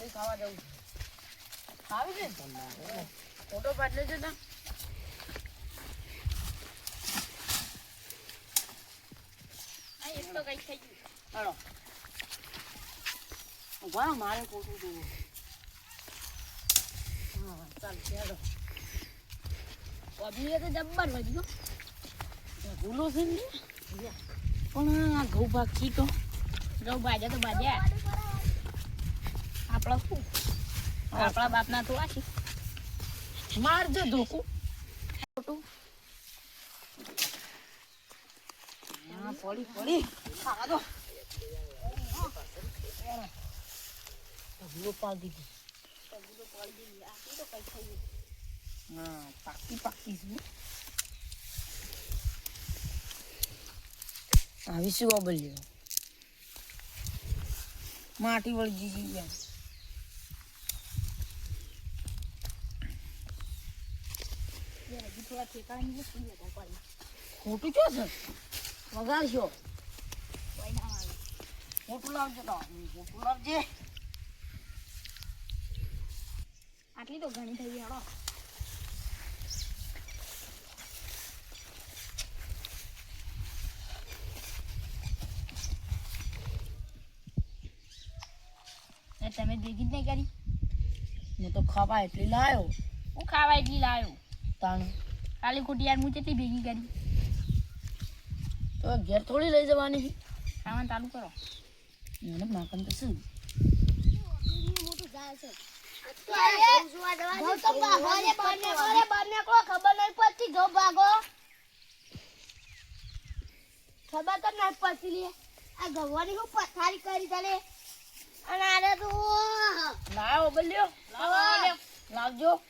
બાબલી ખાવા જવું ખાવી છે ફોટો પાડ લેજો તા આ એક તો કઈ થઈ ગયું હાલો વાહ મારે ફોટો જોવો હા ચાલ ચાલો બાબલી તો જબ્બર વાગ્યો ભૂલો છે ને પણ આ ઘઉં ભાગ ચીટો ઘઉં બાજા તો બાજ્યા આપણા શું આપણા બાપના તો આખી મારજો ધોકું ખોટું હા પડી પડી ખાવા દો ભૂલો પાડી દીધી ભૂલો પાડી દીધી આખી તો કઈ થઈ હા પાકી શું આવી શું બોલ્યો માટી વળી ગઈ ગયા થોડા ઠેકાણી ખોટું છો સર વગાડશો મોટું લાવજો તો મોટું લાવજે આટલી તો ઘણી થઈ હાલો તમે ભેગી જ નહીં કરી હું તો ખાવા એટલી લાવ્યો હું ખાવા એટલી લાવ્યો તાણ ખાલી ખોટી યાર હું કેટલી ભેગી કરી તો ઘેર થોડી લઈ જવાની ખાવાનું ચાલુ કરો મને માકન તો શું મોટું જાય છે ખબર નહીં પડતી જો ભાગો ખબર તો નહીં પડતી લે આ ગવાની હું પથારી કરી ચાલે અને આને તો લાવો બલ્યો લાવજો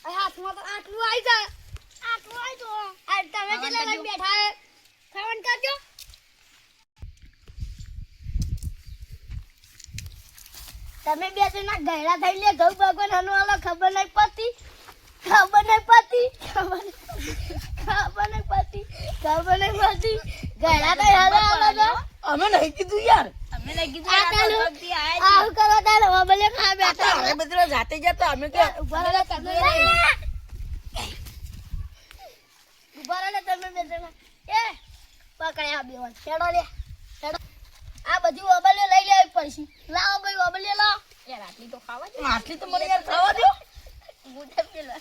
આ હાથમાં તો આટલું આવી જાય આટલું આવી તો આ તમે કેટલા લઈ બેઠા હે ખાવાનું કરજો તમે બે જણા ગયડા થઈ લે ઘઉં ભગવાન હનો આલો ખબર નહીં પડતી ગયડા થઈ હાલો આલો અમે નહીં કીધું યાર અમે નહીં કીધું આવું કરો તારે ઓબલે ખા બેઠા અમે બધરો જાતે જતા અમે કે ઉભા રહે તમે એ પકડ્યા બેવન છેડો લે છેડો આ બધી ઓબલે લઈ લેવી પડશે લાવો ભાઈ ઓબલે લાવો યાર આટલી તો ખાવા દે આટલી તો મને યાર ખાવા દો મુઠે પેલા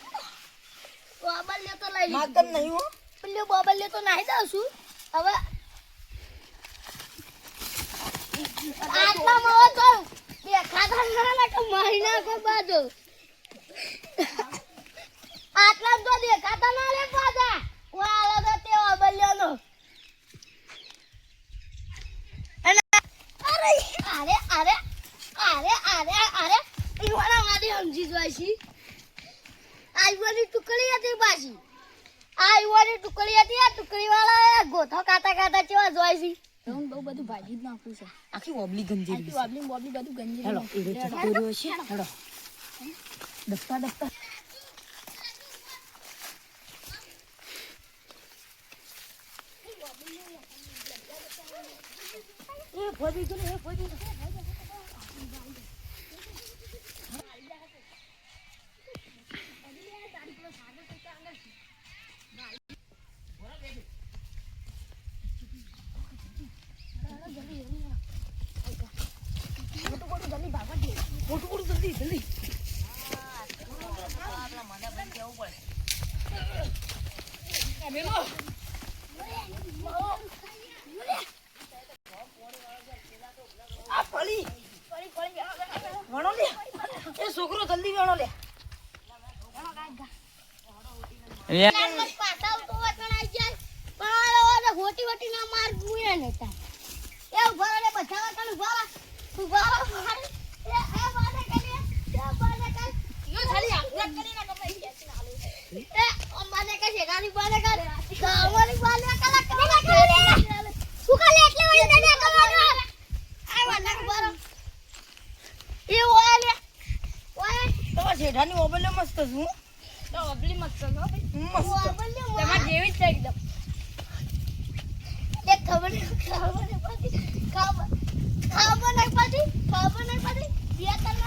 ઓબલે તો લઈ લે માકન નહીં હો પેલો ઓબલે તો નાહી દઉં છું હવે આટલા માં તો દેખાતા ના કે મહિના કે બાજુ આટલા તો દેખાતા ના રે પાછા વાળો તો તે ઓબલ્યોનો અને અરે ઈવાના મારી સમજી જોઈ છે આઈવાની ટુકડી હતી પાછી આઈવાની ટુકડી હતી આ ટુકડી વાળા ગોથો કાતા કેવા જોઈ છે હું બહુ બધું ભાજી જ નાખું છે આખી ઓબલી ગંજી આખી ઓબલી બધું ગંજી હેલો એ ચટકોરો છે હેલો દફતા એ ફોડી ગયો જલ્દી છોકરો જલ્દી વેણો લે હોટી ના માર ગુયા નતા એ ઉભા રે બધા કાલ ઉભા અમાને કે શેગાની બાને કર ગામની બાને કલા સુકા લે એટલે વળી તને ખબર આ વાલા બરો એ ઓલે તો શેઠાની ઓબલે મસ્ત છું તો ઓબલી મસ્ત છો ભાઈ મસ્ત તમાર જેવી જ છે એકદમ એક ખબર નહીં પડી બે તન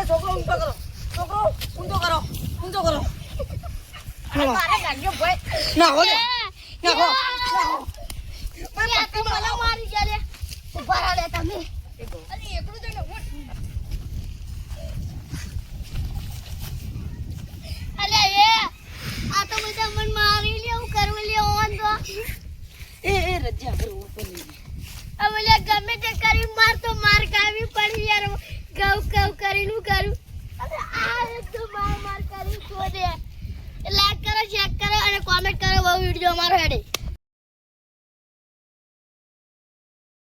છોકરો ઊંધો કરો. છોકરો ઊંધો કરો. ઊંધો કરો. મારે ગાડીઓ ભાઈ ના હો લે. ના હો. મને તો મને મારી ગયા રે ઉભા રહે તમે અરે એકલું જઈને ઉઠ. અલે એ આ તો બધા મન મારી લે હું કરવું લે ઓન તો એ રજા બરો ઓપન નહીં. હવે લે ગમે તે કરી માર તો માર કાવી પડી યાર ગવ ગવ કરીને હું કરું અરે આ એક તો માર કરી છોડે લાઈક કરો શેર કરો અને કોમેન્ટ કરો બહુ વિડિયો અમારો હેડે